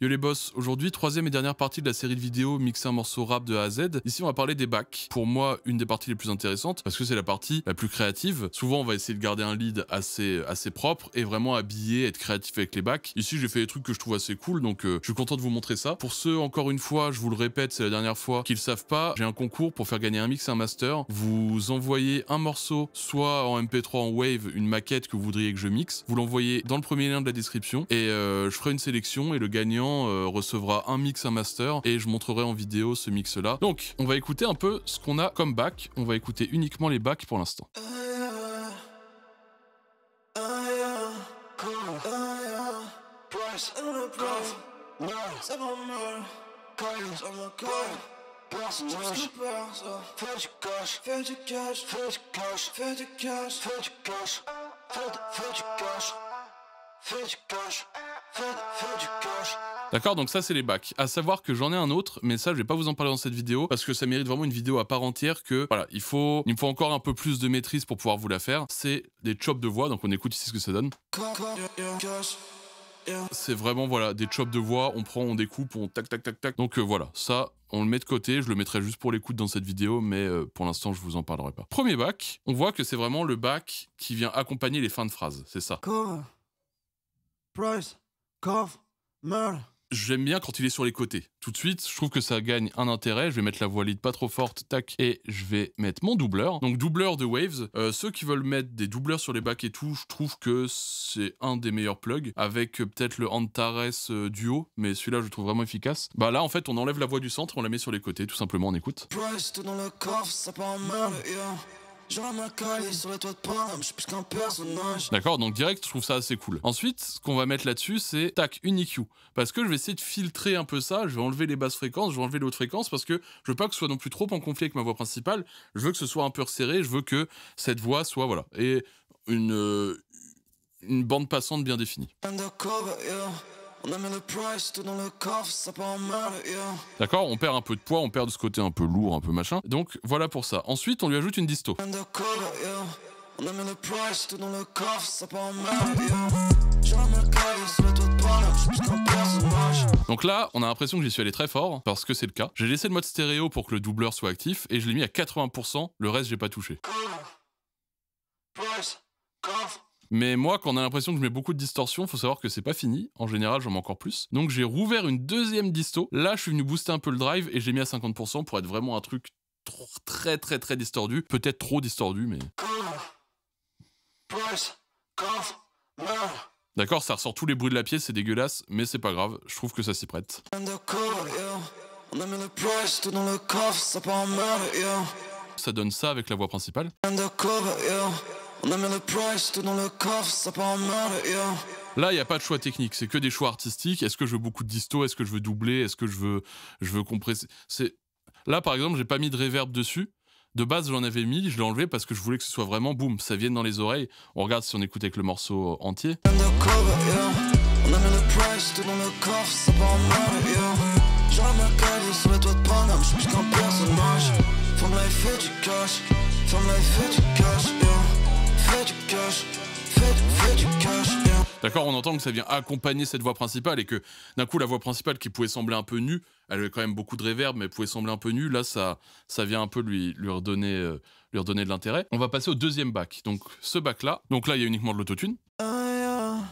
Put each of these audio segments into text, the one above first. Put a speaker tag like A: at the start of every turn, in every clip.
A: Yo les boss, aujourd'hui, troisième et dernière partie de la série de vidéos mixer un morceau rap de A à Z. Ici, on va parler des backs. Pour moi, une des parties les plus intéressantes, parce que c'est la partie la plus créative. Souvent, on va essayer de garder un lead assez propre et vraiment habillé, être créatif avec les backs. Ici, j'ai fait des trucs que je trouve assez cool, donc je suis content de vous montrer ça. Pour ceux, encore une fois, je vous le répète, c'est la dernière fois, qui le savent pas, j'ai un concours pour faire gagner un mix et un master. Vous envoyez un morceau, soit en MP3, en Wave, une maquette que vous voudriez que je mixe. Vous l'envoyez dans le premier lien de la description et je ferai une sélection et le gagnant recevra un mix, un master et je montrerai en vidéo ce mix là. Donc on va écouter un peu ce qu'on a comme back. On va écouter uniquement les backs pour l'instant. D'accord, donc ça c'est les backs. À savoir que j'en ai un autre, mais ça je vais pas vous en parler dans cette vidéo parce que ça mérite vraiment une vidéo à part entière. Que voilà, il me faut encore un peu plus de maîtrise pour pouvoir vous la faire. C'est des chops de voix, donc on écoute ici ce que ça donne. C'est vraiment voilà des chops de voix. On prend, on découpe, on tac tac tac tac. Donc voilà, ça on le met de côté. Je le mettrai juste pour l'écoute dans cette vidéo, mais pour l'instant je vous en parlerai pas. Premier back, on voit que c'est vraiment le back qui vient accompagner les fins de phrase. C'est ça.
B: Price, Cough, Merle.
A: J'aime bien quand il est sur les côtés. Tout de suite, je trouve que ça gagne un intérêt. Je vais mettre la voix lead pas trop forte, tac, et je vais mettre mon doubleur. Donc doubleur de Waves. Ceux qui veulent mettre des doubleurs sur les backs et tout, je trouve que c'est un des meilleurs plugs, avec peut-être le Antares Duo, mais celui-là je le trouve vraiment efficace. Bah là, en fait, on enlève la voix du centre, on la met sur les côtés, tout simplement, on écoute.
B: Price, tout dans le coffre, ça part en Merle, yeah. J'aurais ma caille sur les toits de Paname, je suis plus qu'un personnage.
A: D'accord, donc direct, je trouve ça assez cool. Ensuite, ce qu'on va mettre là-dessus, c'est tac, une EQ. Parce que je vais essayer de filtrer un peu ça, je vais enlever les basses fréquences, je vais enlever les hautes fréquences, parce que je veux pas que ce soit non plus trop en conflit avec ma voix principale, je veux que ce soit un peu resserré, je veux que cette voix soit, voilà, et une bande passante bien définie.
B: Undercover, yeah. On a mis le price, tout dans le coffre, ça part en Merle, yeah.
A: D'accord, on perd un peu de poids, on perd de ce côté un peu lourd, un peu machin. Donc voilà pour ça. Ensuite, on lui ajoute une disto.
B: Undercover, yeah. On a mis le price, tout dans le coffre, ça part en Merle, yeah. J'aurais ma caille sur les toits de Paname, je suis plus qu'un personnage.
A: Donc là, on a l'impression que j'y suis allé très fort, parce que c'est le cas. J'ai laissé le mode stéréo pour que le doubleur soit actif, et je l'ai mis à 80%, le reste j'ai pas touché.
B: Price, Cough.
A: Mais moi, quand on a l'impression que je mets beaucoup de distorsion, faut savoir que c'est pas fini. En général, j'en mets encore plus. Donc j'ai rouvert une deuxième disto. Là, je suis venu booster un peu le drive et j'ai mis à 50% pour être vraiment un truc très distordu. Peut-être trop distordu, mais...
B: Price, Cough, Merle.
A: D'accord, ça ressort tous les bruits de la pièce, c'est dégueulasse, mais c'est pas grave. Je trouve que ça s'y prête.
B: Undercover, yeah. On a mis le price, tout dans le coffre, ça part en Merle, yeah.
A: Ça donne ça avec la voix principale.
B: Undercover, yeah. On a mis le price, tout dans le coffre, ça part en Merle, yeah.
A: Là, il n'y a pas de choix technique, c'est que des choix artistiques. Est-ce que je veux beaucoup de disto? Est-ce que je veux doubler? Est-ce que je veux compresser? Là, par exemple, j'ai pas mis de reverb dessus. De base, j'en avais mis, je l'ai enlevé parce que je voulais que ce soit vraiment boum, ça vienne dans les oreilles. On regarde si on écoute avec le morceau entier.
B: Undercover, yeah. On a mis le price, tout dans le coffre, ça part en Merle, yeah. J'aurais ma caille sur les toits de Paname, je suis plus qu'un personnage. Ferme-la et fais du cash, ferme-la et fais du cash, yeah. Fais du cash, fais du cash, yeah.
A: D'accord, on entend que ça vient accompagner cette voix principale et que d'un coup la voix principale qui pouvait sembler un peu nue, elle avait quand même beaucoup de reverb mais pouvait sembler un peu nue, là ça vient un peu lui redonner de l'intérêt. On va passer au deuxième back, donc ce back là, donc là il y a uniquement de l'autotune. Là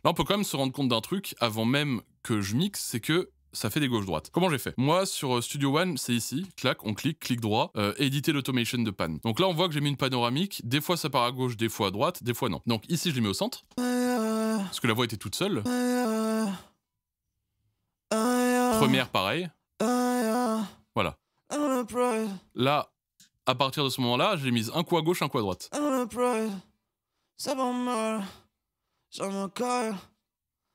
A: on peut quand même se rendre compte d'un truc avant même que je mixe, c'est que ça fait des gauches-droites. Comment j'ai fait? Moi, sur Studio One, c'est ici, clac, on clic droit, éditer l'automation de panne. Donc là, on voit que j'ai mis une panoramique, des fois ça part à gauche, des fois à droite, des fois non. Donc ici, je l'ai mis au centre, parce que la voix était toute seule. Première, pareil. Voilà. Là, à partir de ce moment-là, je l'ai mise un coup à gauche, un coup à droite.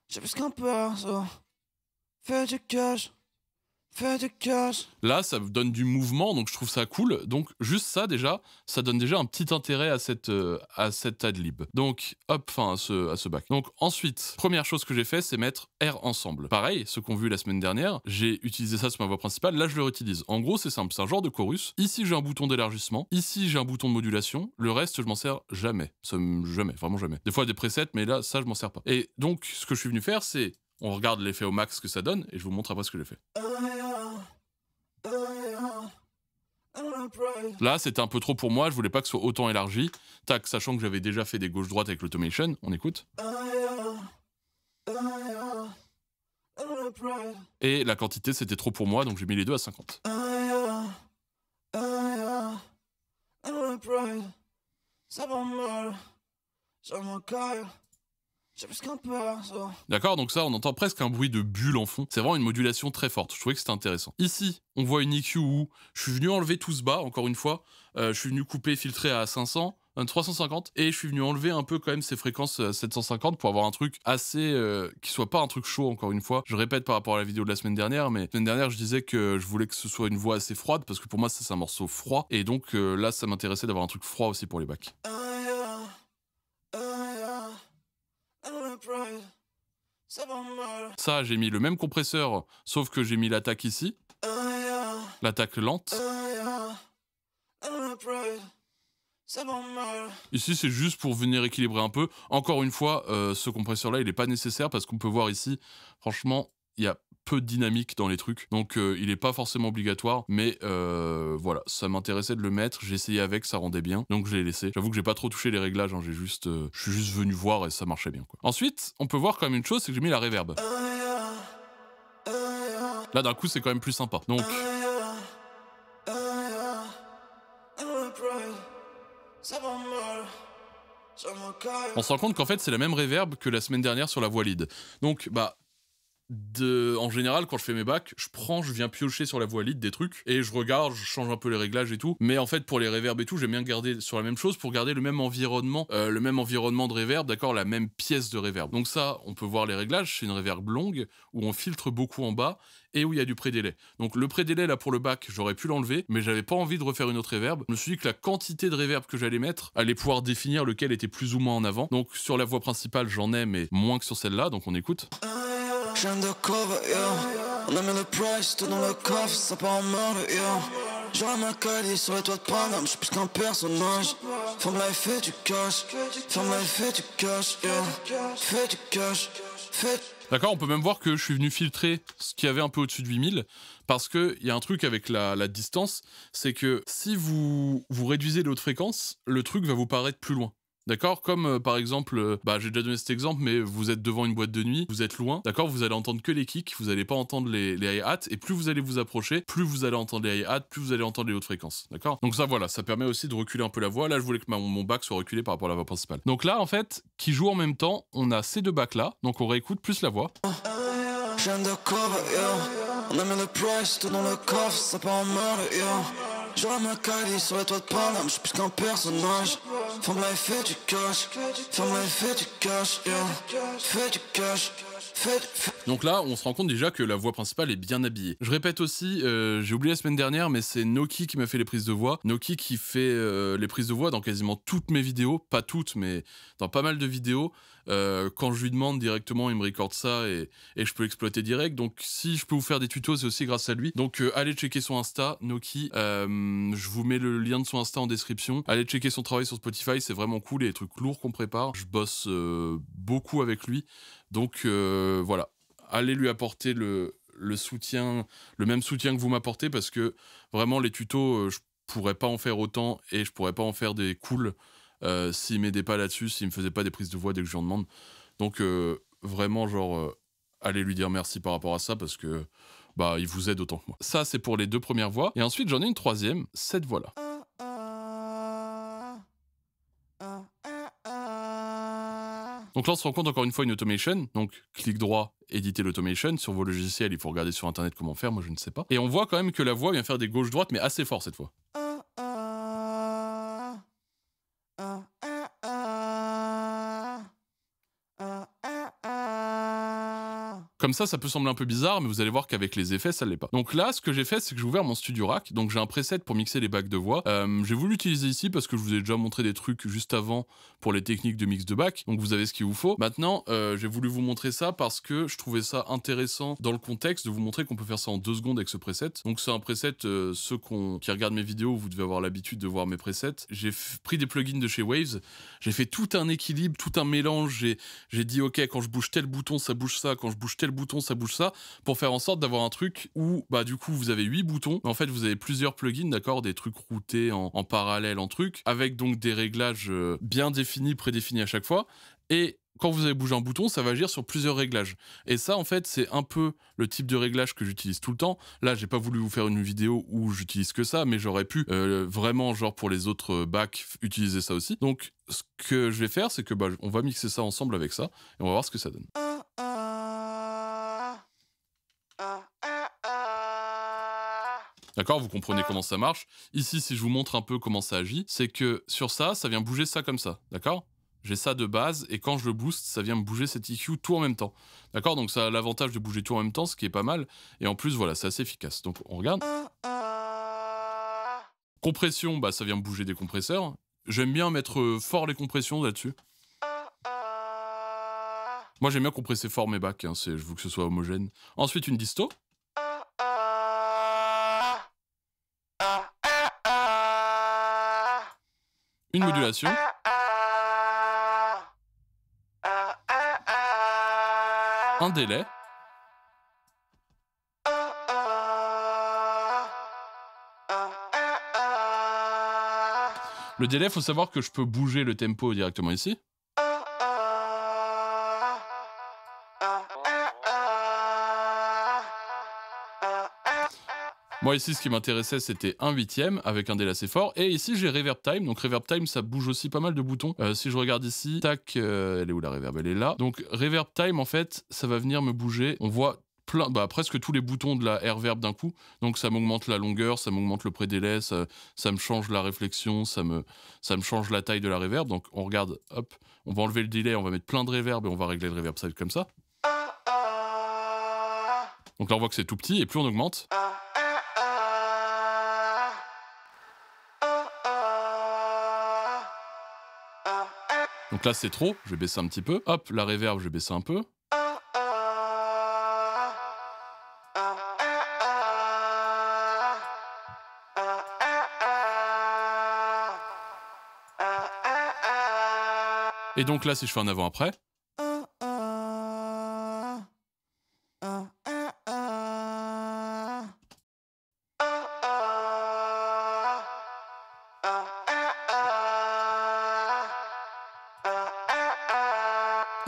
B: J'ai plus qu'un peu, ça. Fais du cash, fais du cash.
A: Là, ça donne du mouvement, donc je trouve ça cool. Donc juste ça déjà, ça donne déjà un petit intérêt à cette ad-lib. Donc hop, enfin à ce bac. Donc ensuite, première chose que j'ai fait, c'est mettre R ensemble. Pareil, ce qu'on vu la semaine dernière, j'ai utilisé ça sur ma voix principale, là je le réutilise. En gros, c'est simple, c'est un genre de chorus. Ici, j'ai un bouton d'élargissement. Ici, j'ai un bouton de modulation. Le reste, je m'en sers jamais. Jamais, vraiment jamais. Des fois, des presets, mais là, ça, je m'en sers pas. Et donc, ce que je suis venu faire, c'est on regarde l'effet au max que ça donne et je vous montre après ce que j'ai fait. Là, c'était un peu trop pour moi, je voulais pas que ce soit autant élargi. Tac, sachant que j'avais déjà fait des gauche-droite avec l'automation, on écoute. Et la quantité, c'était trop pour moi, donc j'ai mis les deux à 50. D'accord, donc ça, on entend presque un bruit de bulle en fond. C'est vraiment une modulation très forte. Je trouvais que c'était intéressant. Ici, on voit une EQ où je suis venu enlever tout ce bas, encore une fois. Je suis venu couper, filtrer à 500, 350, et je suis venu enlever un peu quand même ces fréquences 750 pour avoir un truc assez... qui soit pas un truc chaud, encore une fois. Je répète par rapport à la vidéo de la semaine dernière, mais la semaine dernière, je disais que je voulais que ce soit une voix assez froide, parce que pour moi, ça, c'est un morceau froid. Et donc là, ça m'intéressait d'avoir un truc froid aussi pour les bacs. Ça, j'ai mis le même compresseur, sauf que j'ai mis l'attaque ici. L'attaque lente. Ici, c'est juste pour venir équilibrer un peu. Encore une fois, ce compresseur-là, il n'est pas nécessaire parce qu'on peut voir ici, franchement, il y a peu de dynamique dans les trucs. Donc, il n'est pas forcément obligatoire. Mais voilà, ça m'intéressait de le mettre. J'ai essayé avec, ça rendait bien. Donc, je l'ai laissé. J'avoue que j'ai pas trop touché les réglages. Hein, je suis juste venu voir et ça marchait bien, quoi. Ensuite, on peut voir quand même une chose, c'est que j'ai mis la reverb. Là, d'un coup, c'est quand même plus sympa. Donc... on se rend compte qu'en fait c'est la même reverb que la semaine dernière sur la voix lead. Donc en général quand je fais mes bacs, je viens piocher sur la voix lead des trucs et je regarde, je change un peu les réglages et tout. Mais en fait pour les reverbs et tout, j'aime bien garder sur la même chose pour garder le même environnement de reverb, d'accord, la même pièce de reverb. Donc ça, on peut voir les réglages, c'est une reverb longue où on filtre beaucoup en bas et où il y a du pré-délai. Donc le pré-délai là pour le bac, j'aurais pu l'enlever, mais j'avais pas envie de refaire une autre reverb. Je me suis dit que la quantité de reverb que j'allais mettre allait pouvoir définir lequel était plus ou moins en avant. Donc sur la voix principale, j'en ai, mais moins que sur celle-là, donc on écoute.
B: On a mis le price, tout dans le coffre, ça part en mode, j'aurai ma qualité sur les toits de Paname, je suis plus qu'un personnage. Ferme-la et fais du cash, ferme-la et fais du cash, fais du cash, fais...
A: D'accord, on peut même voir que je suis venu filtrer ce qu'il y avait un peu au-dessus de 8000, parce qu'il y a un truc avec la distance, c'est que si vous réduisez les hautes fréquences, le truc va vous paraître plus loin. D'accord, comme par exemple, j'ai déjà donné cet exemple, mais vous êtes devant une boîte de nuit, vous êtes loin, d'accord, vous allez entendre que les kicks, vous allez pas entendre les hi-hats, et plus vous allez vous approcher, plus vous allez entendre les hi-hats, plus vous allez entendre les hautes fréquences, d'accord. Donc ça, voilà, ça permet aussi de reculer un peu la voix. Là, je voulais que mon bac soit reculé par rapport à la voix principale. Donc là, en fait, qui joue en même temps, on a ces deux bacs là, donc on réécoute plus la voix.
B: On a mis le price, tout dans le coffre, ça part en mode, j'aurai ma qualité sur les toits de Paname, je suis plus qu'un personnage. Ferme-la et fais du cash, ferme-la et fais du cash, fais du cash.
A: Donc là, on se rend compte déjà que la voix principale est bien habillée. Je répète aussi, j'ai oublié la semaine dernière, mais c'est Noki qui m'a fait les prises de voix. Noki qui fait les prises de voix dans quasiment toutes mes vidéos, pas toutes, mais dans pas mal de vidéos. Quand je lui demande directement, il me recorde ça et je peux l'exploiter direct. Donc si je peux vous faire des tutos, c'est aussi grâce à lui. Donc allez checker son Insta, Noki. Je vous mets le lien de son Insta en description. Allez checker son travail sur Spotify, c'est vraiment cool. Il y a des trucs lourds qu'on prépare. Je bosse beaucoup avec lui. Donc voilà, allez lui apporter le soutien, le même soutien que vous m'apportez, parce que vraiment les tutos, je pourrais pas en faire autant et je pourrais pas en faire des cools s'il m'aidait pas là-dessus, s'il me faisait pas des prises de voix dès que je lui en demande. Donc vraiment genre allez lui dire merci par rapport à ça, parce que il vous aide autant que moi. Ça c'est pour les deux premières voix, et ensuite j'en ai une troisième, cette voix-là. Donc là, on se rend compte encore une fois une automation. Donc, clic droit, éditer l'automation. Sur vos logiciels, il faut regarder sur Internet comment faire. Moi, je ne sais pas. Et on voit quand même que la voix vient faire des gauches-droites, mais assez fort cette fois. Comme ça peut sembler un peu bizarre, mais vous allez voir qu'avec les effets, ça l'est pas. Donc là, ce que j'ai fait, c'est que j'ai ouvert mon Studio Rack. Donc j'ai un preset pour mixer les bacs de voix. J'ai voulu l'utiliser ici parce que je vous ai déjà montré des trucs juste avant pour les techniques de mix de bac. Donc vous avez ce qu'il vous faut. Maintenant, j'ai voulu vous montrer ça parce que je trouvais ça intéressant dans le contexte de vous montrer qu'on peut faire ça en 2 secondes avec ce preset. Donc c'est un preset, ceux qui regardent mes vidéos, vous devez avoir l'habitude de voir mes presets. J'ai pris des plugins de chez Waves. J'ai fait tout un équilibre, tout un mélange. J'ai dit, ok, quand je bouge tel bouton, ça bouge ça. Quand je bouge tel bouton, ça bouge ça, pour faire en sorte d'avoir un truc où, bah, du coup, vous avez 8 boutons, mais en fait, vous avez plusieurs plugins, d'accord, des trucs routés en parallèle, en truc, avec donc des réglages bien définis, prédéfinis à chaque fois, et quand vous allez bouger un bouton, ça va agir sur plusieurs réglages. Et ça, en fait, c'est un peu le type de réglage que j'utilise tout le temps. Là, j'ai pas voulu vous faire une vidéo où j'utilise que ça, mais j'aurais pu vraiment, genre pour les autres bacs, utiliser ça aussi. Donc, ce que je vais faire, c'est que bah, on va mixer ça ensemble avec ça, et on va voir ce que ça donne. D'accord, vous comprenez comment ça marche. Ici, si je vous montre un peu comment ça agit, c'est que sur ça vient bouger ça comme ça, d'accord? J'ai ça de base, et quand je le booste, ça vient me bouger cet EQ tout en même temps. D'accord? Donc ça a l'avantage de bouger tout en même temps, ce qui est pas mal. Et en plus, voilà, c'est assez efficace. Donc on regarde. Compression, bah ça vient me bouger des compresseurs. J'aime bien mettre fort les compressions là-dessus. Moi, j'aime bien compresser fort mes bacs, hein, je veux que ce soit homogène. Ensuite, une disto. Une modulation. Un délai. Le délai, il faut savoir que je peux bouger le tempo directement ici. Moi ici, ce qui m'intéressait, c'était un 8e avec un délai assez fort. Et ici, j'ai Reverb Time. Donc Reverb Time, ça bouge aussi pas mal de boutons. Si je regarde ici, tac, elle est où la reverb? Elle est là. Donc Reverb Time, en fait, ça va venir me bouger. On voit presque tous les boutons de la reverb d'un coup. Donc ça m'augmente la longueur, ça m'augmente le pré-délai, ça me change la réflexion, ça me change la taille de la reverb. Donc on regarde, hop, on va enlever le delay, on va mettre plein de reverb et on va régler le reverb side comme ça. Donc là, on voit que c'est tout petit et plus on augmente. Donc là, c'est trop, je vais baisser un petit peu. Hop, la reverb, je vais baisser un peu. Et donc là, si je fais un avant-après.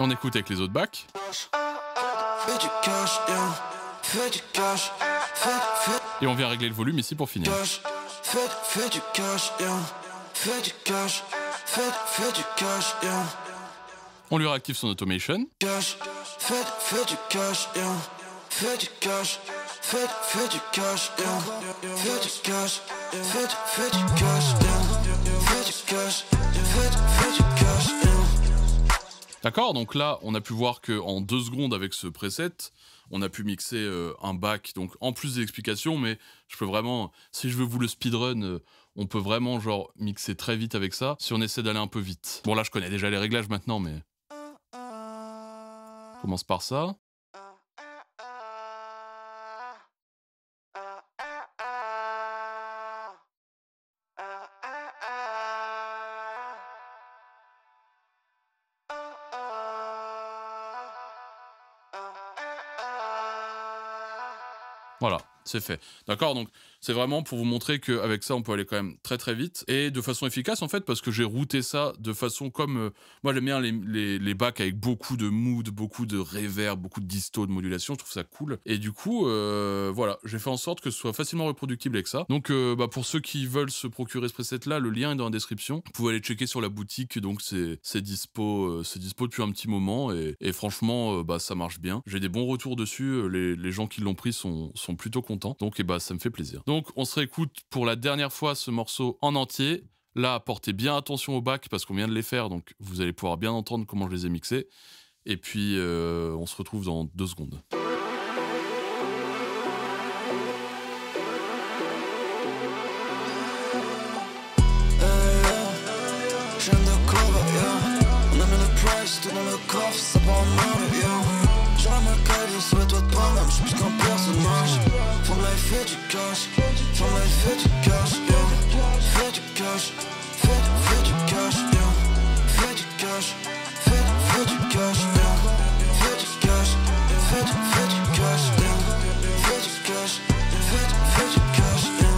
A: On écoute avec les autres bacs. Et on vient régler le volume ici pour finir. On lui réactive son automation. D'accord, donc là, on a pu voir qu'en 2 secondes avec ce preset, on a pu mixer un bac, donc en plus des explications, mais je peux vraiment, si je veux vous le speedrun, on peut vraiment genre mixer très vite avec ça, si on essaie d'aller un peu vite. Bon là, je connais déjà les réglages maintenant, mais... On commence par ça. Voilà, c'est fait. D'accord, donc c'est vraiment pour vous montrer qu'avec ça, on peut aller quand même très très vite et de façon efficace en fait, parce que j'ai routé ça de façon comme... moi, j'aime bien les bacs avec beaucoup de mood, beaucoup de reverb, beaucoup de disto, de modulation, je trouve ça cool. Et du coup, voilà, j'ai fait en sorte que ce soit facilement reproductible avec ça. Donc, pour ceux qui veulent se procurer ce preset-là, le lien est dans la description. Vous pouvez aller checker sur la boutique, donc c'est dispo depuis un petit moment et franchement, ça marche bien. J'ai des bons retours dessus, les gens qui l'ont pris sont plutôt contents, donc ça me fait plaisir. Donc on se réécoute pour la dernière fois ce morceau en entier. Là, portez bien attention aux bacs parce qu'on vient de les faire, donc vous allez pouvoir bien entendre comment je les ai mixés. Et puis on se retrouve dans 2 secondes.
B: Je viens de cover, yeah. On a mis le price, tout dans le coffre, ça part en mode, yeah. J'aurais ma caille, sur toi de problème, j'suis plus qu'un personnage. Forme la fait du cash, forme la fait du cash, yeah. Fais du cash, fais du cash, yeah. Fais du cash, fais du cash, yeah. Fais du cash, fais du cash, yeah. Fais du cash, fais du cash, yeah.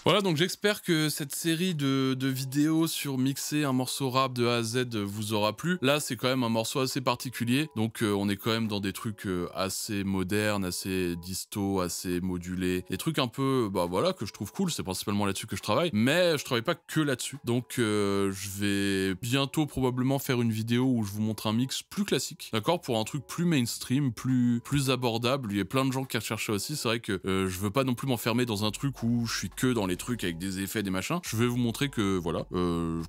A: Voilà, donc j'espère que cette série de vidéos sur mixer un morceau rap de A à Z vous aura plu. Là, c'est quand même un morceau assez particulier, donc on est quand même dans des trucs assez modernes, assez disto, assez modulés, des trucs un peu, bah voilà, que je trouve cool, c'est principalement là-dessus que je travaille, mais je travaille pas que là-dessus. Donc je vais bientôt probablement faire une vidéo où je vous montre un mix plus classique, d'accord, pour un truc plus mainstream, plus abordable. Il y a plein de gens qui recherchaient aussi, c'est vrai que je veux pas non plus m'enfermer dans un truc où je suis que dans les trucs avec des effets, des machins. Je vais vous montrer que voilà,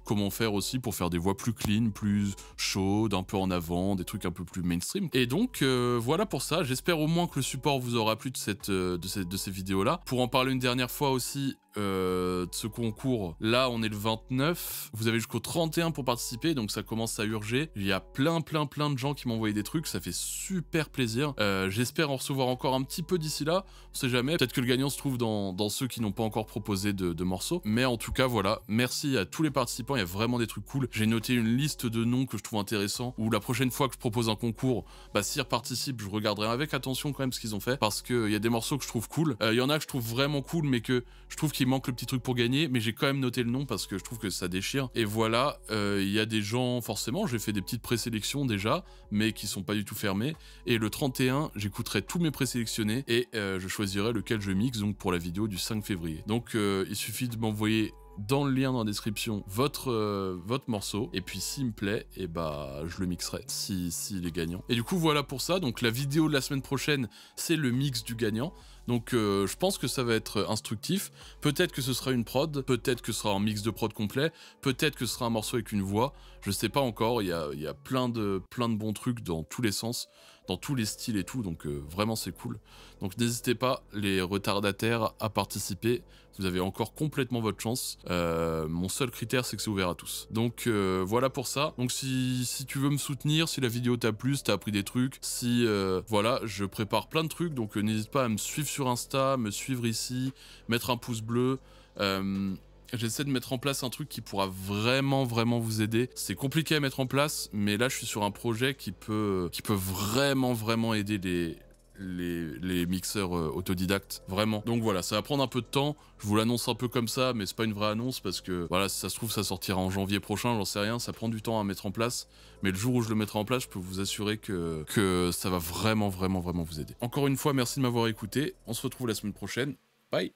A: comment faire aussi pour faire des voix plus clean, plus chaudes, un peu en avant, des trucs un peu plus mainstream. Et donc voilà pour ça. J'espère au moins que le support vous aura plu de ces vidéos là. Pour en parler une dernière fois aussi, de ce concours, là on est le 29, vous avez jusqu'au 31 pour participer, donc ça commence à urger. Il y a plein de gens qui m'ont envoyé des trucs, ça fait super plaisir. J'espère en recevoir encore un petit peu d'ici là, on sait jamais, peut-être que le gagnant se trouve dans ceux qui n'ont pas encore proposé de morceaux, mais en tout cas voilà, merci à tous les participants, il y a vraiment des trucs cool. J'ai noté une liste de noms que je trouve intéressants, où la prochaine fois que je propose un concours, bah s'ils participent, je regarderai avec attention quand même ce qu'ils ont fait, parce qu'il y a des morceaux que je trouve cool, il y en a que je trouve vraiment cool, mais que je trouve qu'il manque le petit truc pour gagner, mais j'ai quand même noté le nom parce que je trouve que ça déchire. Et voilà, il y a des gens, forcément, j'ai fait des petites présélections déjà, mais qui sont pas du tout fermées. Et le 31, j'écouterai tous mes présélectionnés et je choisirai lequel je mixe, donc pour la vidéo du 5 février. Donc il suffit de m'envoyer dans le lien dans la description votre morceau, et puis s'il me plaît, et bah je le mixerai s'il est gagnant. Et du coup voilà pour ça, donc la vidéo de la semaine prochaine, c'est le mix du gagnant. Donc je pense que ça va être instructif, peut-être que ce sera une prod, peut-être que ce sera un mix de prod complet, peut-être que ce sera un morceau avec une voix, je sais pas encore, il y a plein de bons trucs dans tous les sens, dans tous les styles et tout, donc vraiment c'est cool. Donc n'hésitez pas, les retardataires, à participer, vous avez encore complètement votre chance. Mon seul critère, c'est que c'est ouvert à tous. Donc voilà pour ça. Donc si tu veux me soutenir, si la vidéo t'a plu, si t'as appris des trucs, si voilà, je prépare plein de trucs, donc n'hésite pas à me suivre sur Insta, me suivre ici, mettre un pouce bleu. J'essaie de mettre en place un truc qui pourra vraiment vous aider. C'est compliqué à mettre en place, mais là je suis sur un projet qui peut vraiment aider les mixeurs autodidactes, vraiment. Donc voilà, ça va prendre un peu de temps, je vous l'annonce un peu comme ça, mais c'est pas une vraie annonce parce que voilà, si ça se trouve ça sortira en janvier prochain, j'en sais rien, ça prend du temps à mettre en place, mais le jour où je le mettrai en place, je peux vous assurer que ça va vraiment vous aider. Encore une fois, merci de m'avoir écouté, on se retrouve la semaine prochaine, bye.